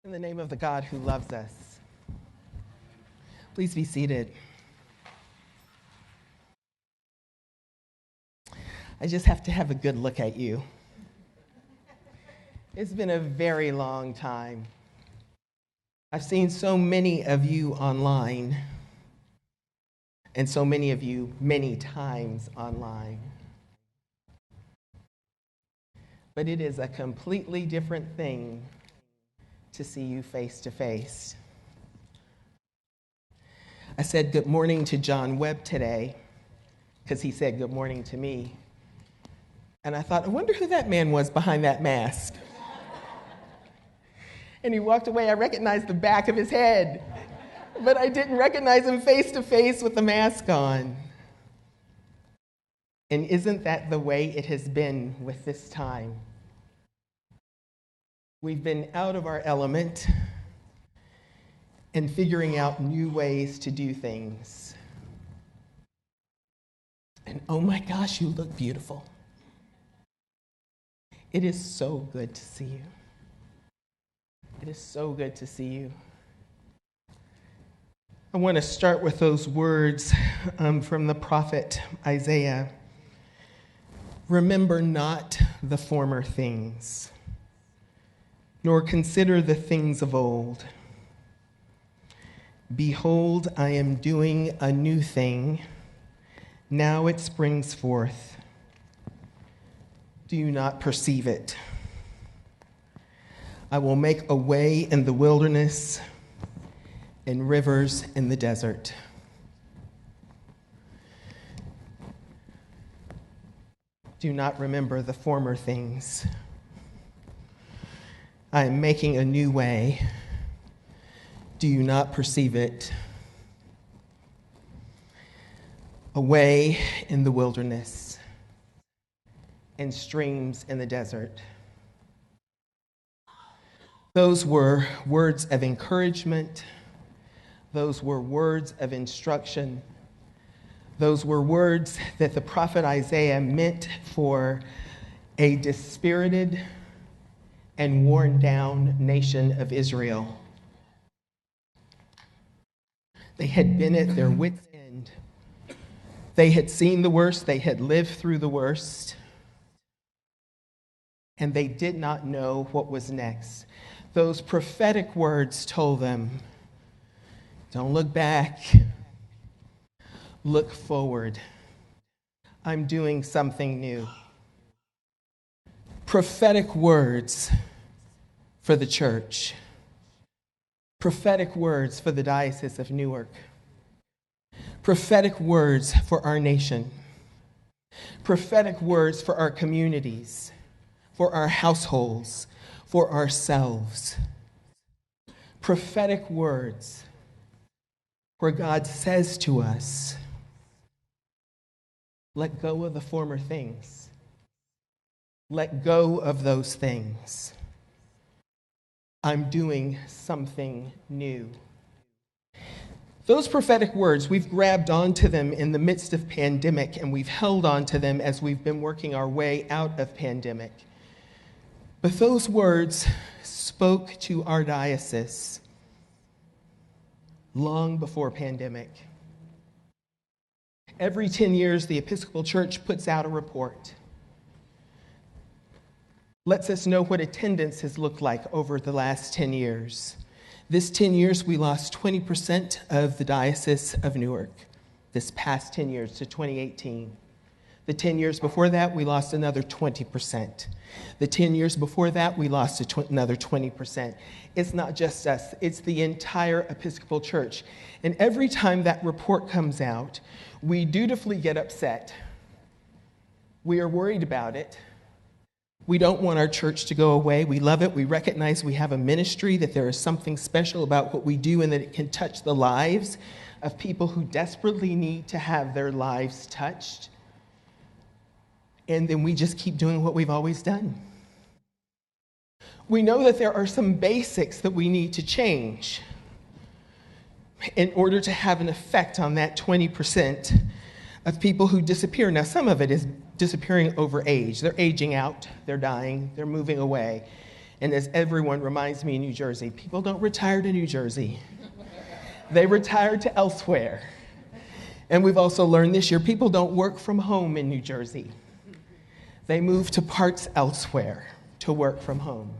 In the name of the God who loves us. Please be seated. I just have to have a good look at you. It's been a very long time. I've seen so many of you online, and so many of you many times online. But it is a completely different thing to see you face to face. I said good morning to John Webb today because he said good morning to me. And I thought, I wonder who that man was behind that mask. And he walked away. I recognized the back of his head, but I didn't recognize him face to face with the mask on. And isn't that the way it has been with this time? We've been out of our element and figuring out new ways to do things. And oh my gosh, you look beautiful. It is so good to see you. It is so good to see you. I want to start with those words from the prophet Isaiah. Remember not the former things, nor consider the things of old. Behold, I am doing a new thing. Now it springs forth. Do you not perceive it? I will make a way in the wilderness and rivers in the desert. Do not remember the former things. I am making a new way. Do you not perceive it? A way in the wilderness and streams in the desert. Those were words of encouragement. Those were words of instruction. Those were words that the prophet Isaiah meant for a dispirited and worn down nation of Israel. They had been at their wits' end. They had seen the worst. They had lived through the worst. And they did not know what was next. Those prophetic words told them, don't look back. Look forward. I'm doing something new. Prophetic words for the church. Prophetic words for the Diocese of Newark. Prophetic words for our nation. Prophetic words for our communities, for our households, for ourselves. Prophetic words where God says to us, let go of the former things. Let go of those things. I'm doing something new. Those prophetic words, we've grabbed onto them in the midst of pandemic, and we've held onto them as we've been working our way out of pandemic. But those words spoke to our diocese long before pandemic. Every 10 years, the Episcopal Church puts out a report. Lets us know what attendance has looked like over the last 10 years. This 10 years, we lost 20% of the Diocese of Newark. This past 10 years to 2018. The 10 years before that, we lost another 20%. The 10 years before that, we lost another 20%. It's not just us, it's the entire Episcopal Church. And every time that report comes out, we dutifully get upset. We are worried about it. We don't want our church to go away. We love it. We recognize we have a ministry, that there is something special about what we do and that it can touch the lives of people who desperately need to have their lives touched. And then we just keep doing what we've always done. We know that there are some basics that we need to change in order to have an effect on that 20% of people who disappear. Now, some of it is disappearing over age. They're aging out, they're dying, they're moving away. And as everyone reminds me in New Jersey, people don't retire to New Jersey. They retire to elsewhere. And we've also learned this year, people don't work from home in New Jersey. They move to parts elsewhere to work from home.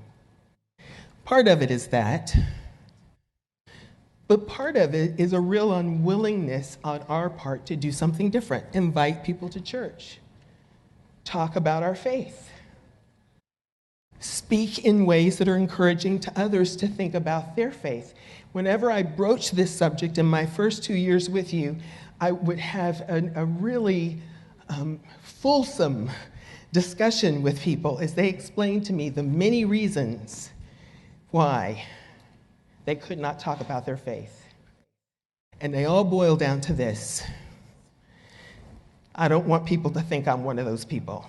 Part of it is that, but part of it is a real unwillingness on our part to do something different, invite people to church, talk about our faith, speak in ways that are encouraging to others to think about their faith. Whenever I broach this subject in my first 2 years with you, I would have a really fulsome discussion with people as they explained to me the many reasons why they could not talk about their faith. And they all boil down to this: I don't want people to think I'm one of those people.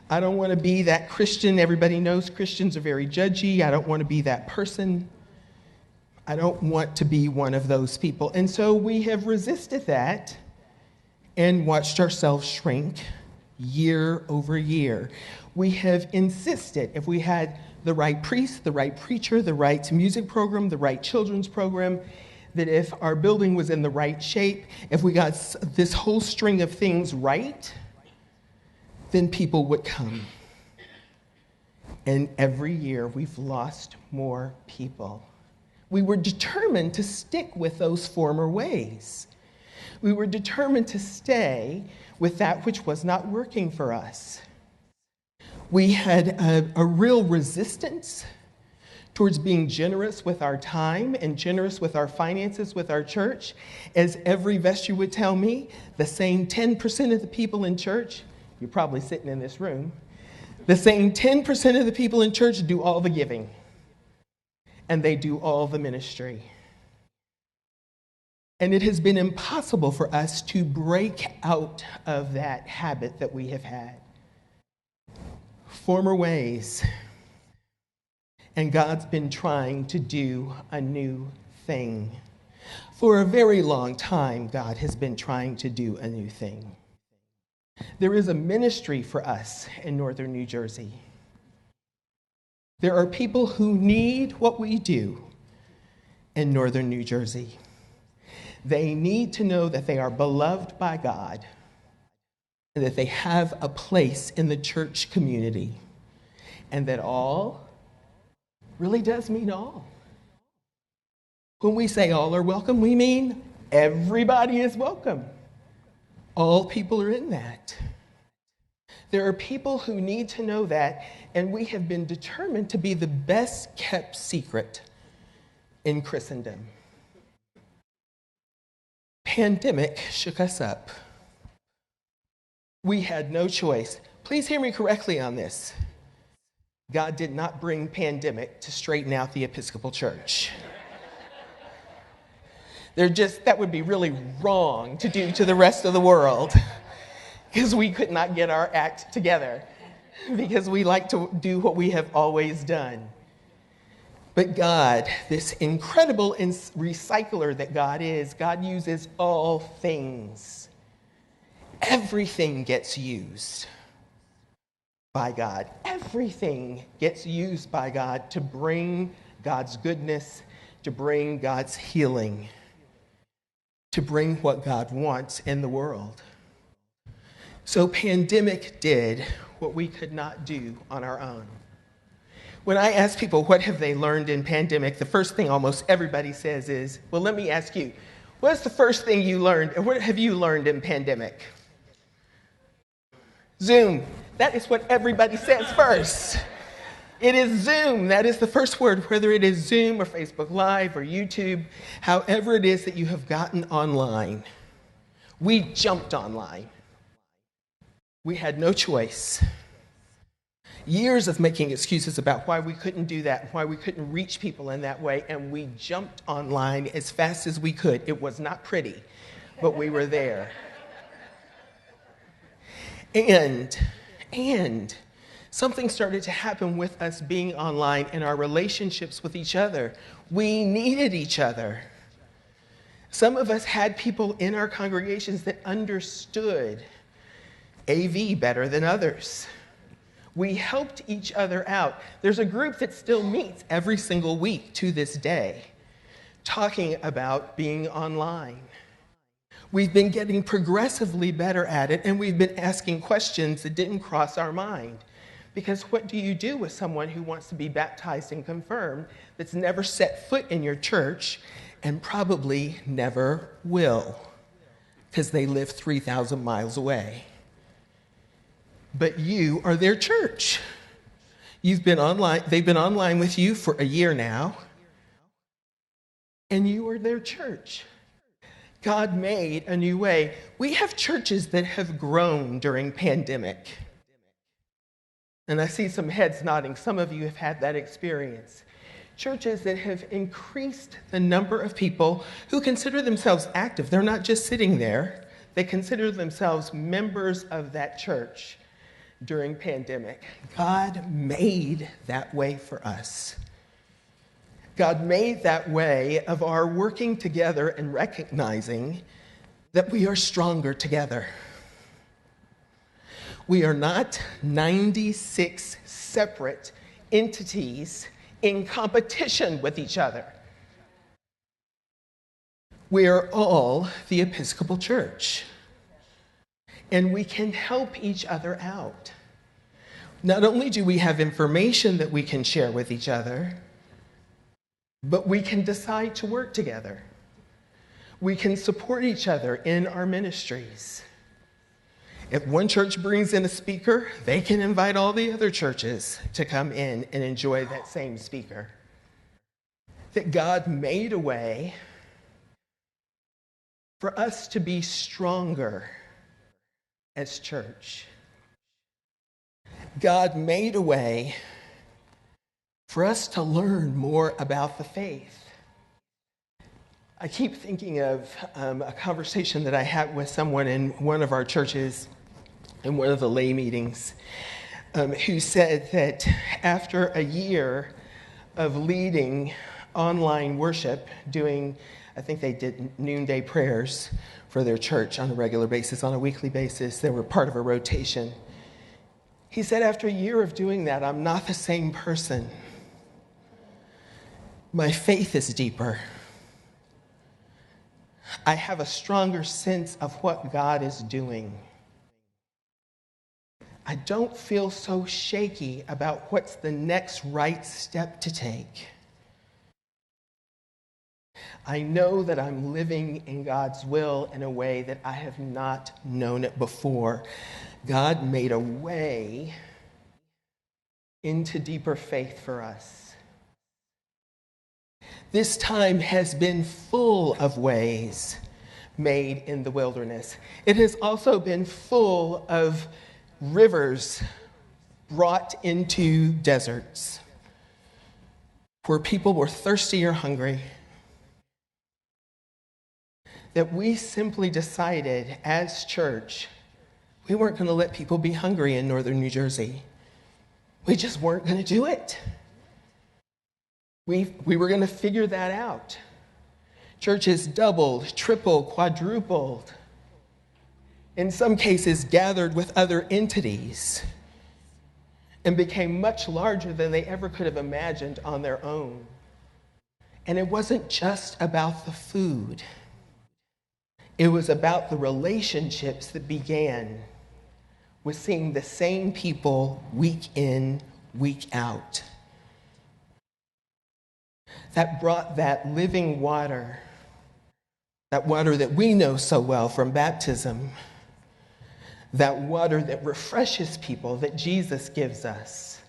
I don't want to be that Christian. Everybody knows Christians are very judgy. I don't want to be that person. I don't want to be one of those people. And so we have resisted that and watched ourselves shrink year over year. We have insisted if we had the right priest, the right preacher, the right music program, the right children's program, that if our building was in the right shape, if we got this whole string of things right, then people would come. And every year we've lost more people. We were determined to stick with those former ways. We were determined to stay with that which was not working for us. We had a real resistance towards being generous with our time and generous with our finances with our church. As every vestry would tell me, the same 10% of the people in church, you're probably sitting in this room, the same 10% of the people in church do all the giving. And they do all the ministry. And it has been impossible for us to break out of that habit that we have had. Former ways. And God's been trying to do a new thing. For a very long time, God has been trying to do a new thing. There is a ministry for us in northern New Jersey. There are people who need what we do in northern New Jersey. They need to know that they are beloved by God and that they have a place in the church community, and that all really does mean all. When we say all are welcome, we mean everybody is welcome. All people are in that. There are people who need to know that, and we have been determined to be the best kept secret in Christendom. Pandemic shook us up. We had no choice. Please hear me correctly on this. God did not bring pandemic to straighten out the Episcopal Church. That would be really wrong to do to the rest of the world, because we could not get our act together, because we like to do what we have always done. But God, this incredible recycler that God is, God uses all things. Everything gets used by God. Everything gets used by God to bring God's goodness, to bring God's healing, to bring what God wants in the world. So pandemic did what we could not do on our own. When I ask people what have they learned in pandemic, the first thing almost everybody says is, well, let me ask you, what's the first thing you learned, and what have you learned in pandemic? Zoom. That is what everybody says first. It is Zoom. That is the first word, whether it is Zoom or Facebook Live or YouTube, however it is that you have gotten online. We jumped online. We had no choice. Years of making excuses about why we couldn't do that, why we couldn't reach people in that way, and we jumped online as fast as we could. It was not pretty, but we were there. And something started to happen with us being online in our relationships with each other. We needed each other. Some of us had people in our congregations that understood AV better than others. We helped each other out. There's a group that still meets every single week to this day, talking about being online. We've been getting progressively better at it, and we've been asking questions that didn't cross our mind. Because what do you do with someone who wants to be baptized and confirmed that's never set foot in your church and probably never will, because they live 3,000 miles away? But you are their church. You've been online, they've been online with you for a year now, and you are their church. God made a new way. We have churches that have grown during pandemic. And I see some heads nodding. Some of you have had that experience. Churches that have increased the number of people who consider themselves active. They're not just sitting there. They consider themselves members of that church during pandemic. God made that way for us. God made that way of our working together and recognizing that we are stronger together. We are not 96 separate entities in competition with each other. We are all the Episcopal Church, and we can help each other out. Not only do we have information that we can share with each other, but we can decide to work together. We can support each other in our ministries. If one church brings in a speaker, they can invite all the other churches to come in and enjoy that same speaker. That God made a way for us to be stronger as church. God made a way for us to learn more about the faith. I keep thinking of a conversation that I had with someone in one of our churches, in one of the lay meetings, who said that after a year of leading online worship, doing, I think they did noonday prayers for their church on a regular basis, on a weekly basis. They were part of a rotation. He said, after a year of doing that, I'm not the same person. My faith is deeper. I have a stronger sense of what God is doing. I don't feel so shaky about what's the next right step to take. I know that I'm living in God's will in a way that I have not known it before. God made a way into deeper faith for us. This time has been full of ways made in the wilderness. It has also been full of rivers brought into deserts where people were thirsty or hungry. That we simply decided as church, we weren't going to let people be hungry in northern New Jersey. We just weren't going to do it. We were going to figure that out. Churches doubled, tripled, quadrupled. In some cases, gathered with other entities and became much larger than they ever could have imagined on their own. And it wasn't just about the food. It was about the relationships that began with seeing the same people week in, week out. That brought that living water, that water that we know so well from baptism, that water that refreshes people that Jesus gives us.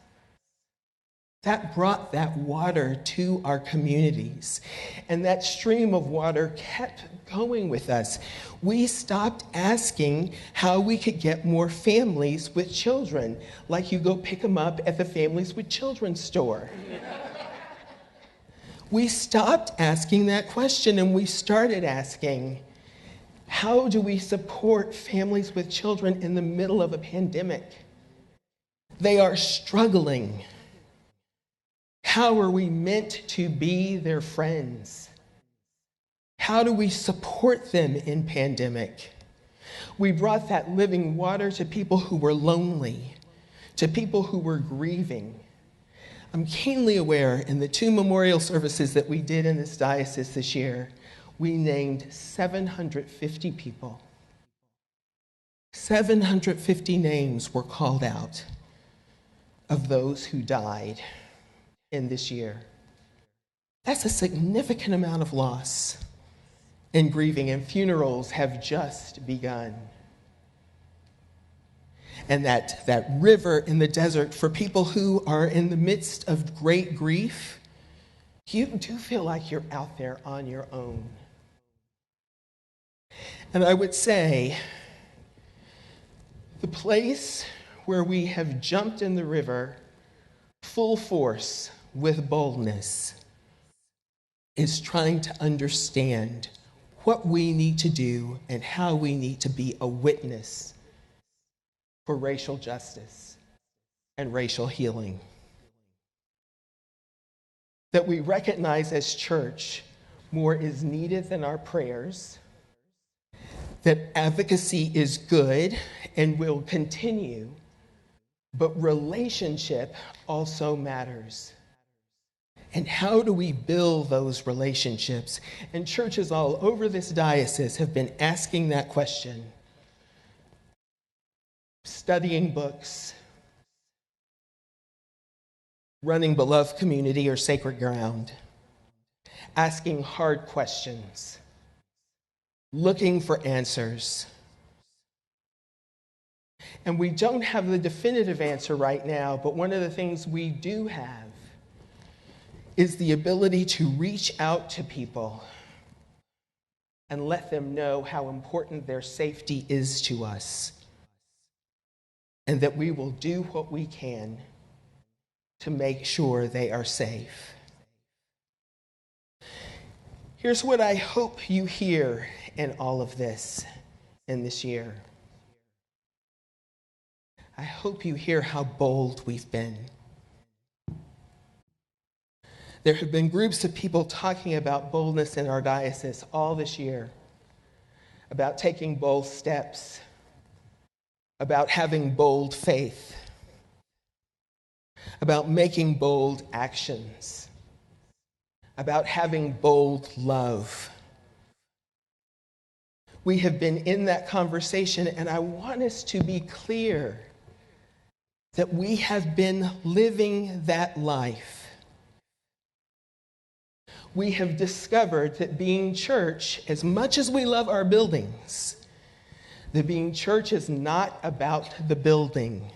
That brought that water to our communities. And that stream of water kept going with us. We stopped asking how we could get more families with children, like you go pick them up at the Families with Children store. We stopped asking that question and we started asking, how do we support families with children in the middle of a pandemic? They are struggling. How are we meant to be their friends? How do we support them in pandemic? We brought that living water to people who were lonely, to people who were grieving. I'm keenly aware in the 2 memorial services that we did in this diocese this year, we named 750 people. 750 names were called out of those who died in this year. That's a significant amount of loss and grieving, and funerals have just begun. And that river in the desert for people who are in the midst of great grief, you do feel like you're out there on your own. And I would say the place where we have jumped in the river full force with boldness is trying to understand what we need to do and how we need to be a witness for racial justice and racial healing. That we recognize as church more is needed than our prayers, that advocacy is good and will continue, but relationship also matters. And how do we build those relationships? And churches all over this diocese have been asking that question, studying books, running beloved community or sacred ground, asking hard questions, looking for answers. And we don't have the definitive answer right now, but one of the things we do have is the ability to reach out to people and let them know how important their safety is to us, and that we will do what we can to make sure they are safe. Here's what I hope you hear in all of this in this year. I hope you hear how bold we've been. There have been groups of people talking about boldness in our diocese all this year, about taking bold steps, about having bold faith, about making bold actions, about having bold love. We have been in that conversation, and I want us to be clear that we have been living that life. We have discovered that being church, as much as we love our buildings, that being church is not about the building.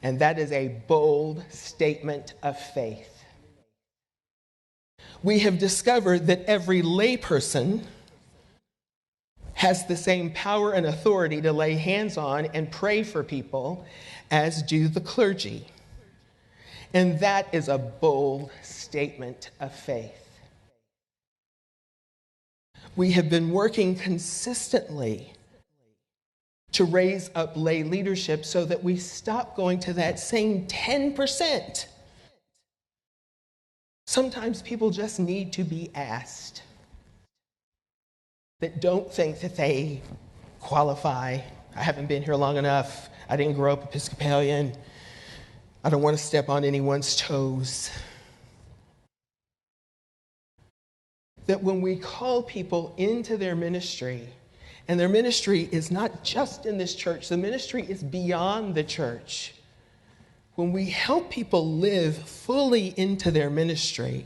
And that is a bold statement of faith. We have discovered that every layperson has the same power and authority to lay hands on and pray for people as do the clergy. And that is a bold statement of faith. We have been working consistently to raise up lay leadership so that we stop going to that same 10%. Sometimes people just need to be asked that don't think that they qualify. I haven't been here long enough. I didn't grow up Episcopalian. I don't want to step on anyone's toes. That when we call people into their ministry, and their ministry is not just in this church, the ministry is beyond the church. When we help people live fully into their ministry,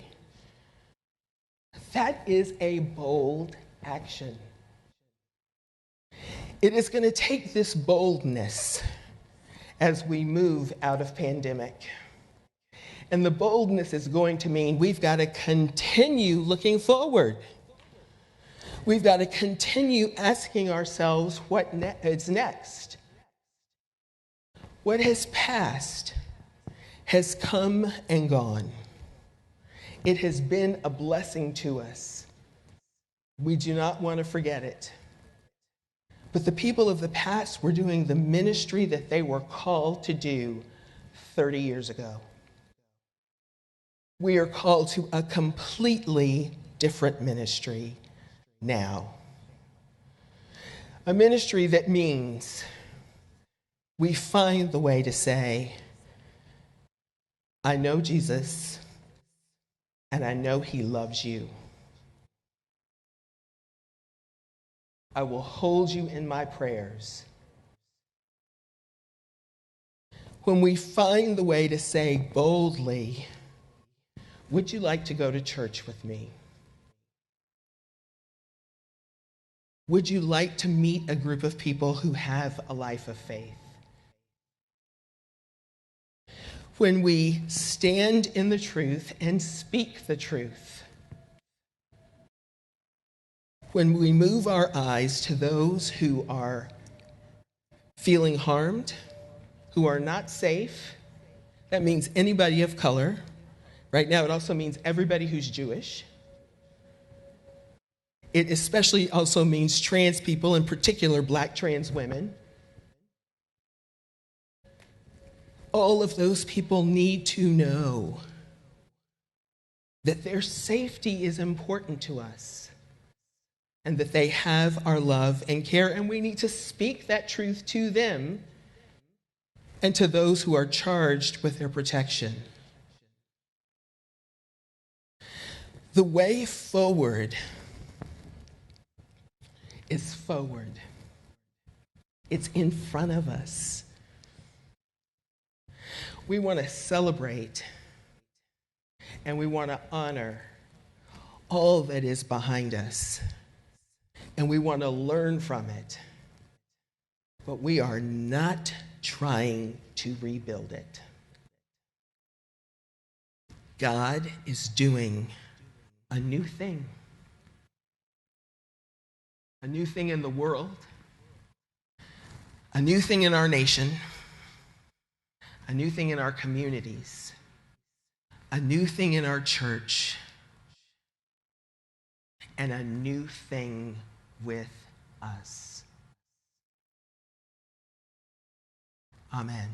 that is a bold action. It is going to take this boldness as we move out of pandemic. And the boldness is going to mean we've got to continue looking forward. We've got to continue asking ourselves what is next. What has passed has come and gone. It has been a blessing to us. We do not want to forget it. But the people of the past were doing the ministry that they were called to do 30 years ago. We are called to a completely different ministry now. A ministry that means we find the way to say, I know Jesus, and I know he loves you. I will hold you in my prayers. When we find the way to say boldly, would you like to go to church with me? Would you like to meet a group of people who have a life of faith? When we stand in the truth and speak the truth, when we move our eyes to those who are feeling harmed, who are not safe, that means anybody of color. Right now, it also means everybody who's Jewish. It especially also means trans people, in particular Black trans women. All of those people need to know that their safety is important to us and that they have our love and care, and we need to speak that truth to them and to those who are charged with their protection. The way forward is forward. It's in front of us. We want to celebrate and we want to honor all that is behind us. And we want to learn from it. But we are not trying to rebuild it. God is doing a new thing. A new thing in the world. A new thing in our nation. A new thing in our communities. A new thing in our church. And a new thing with us. Amen.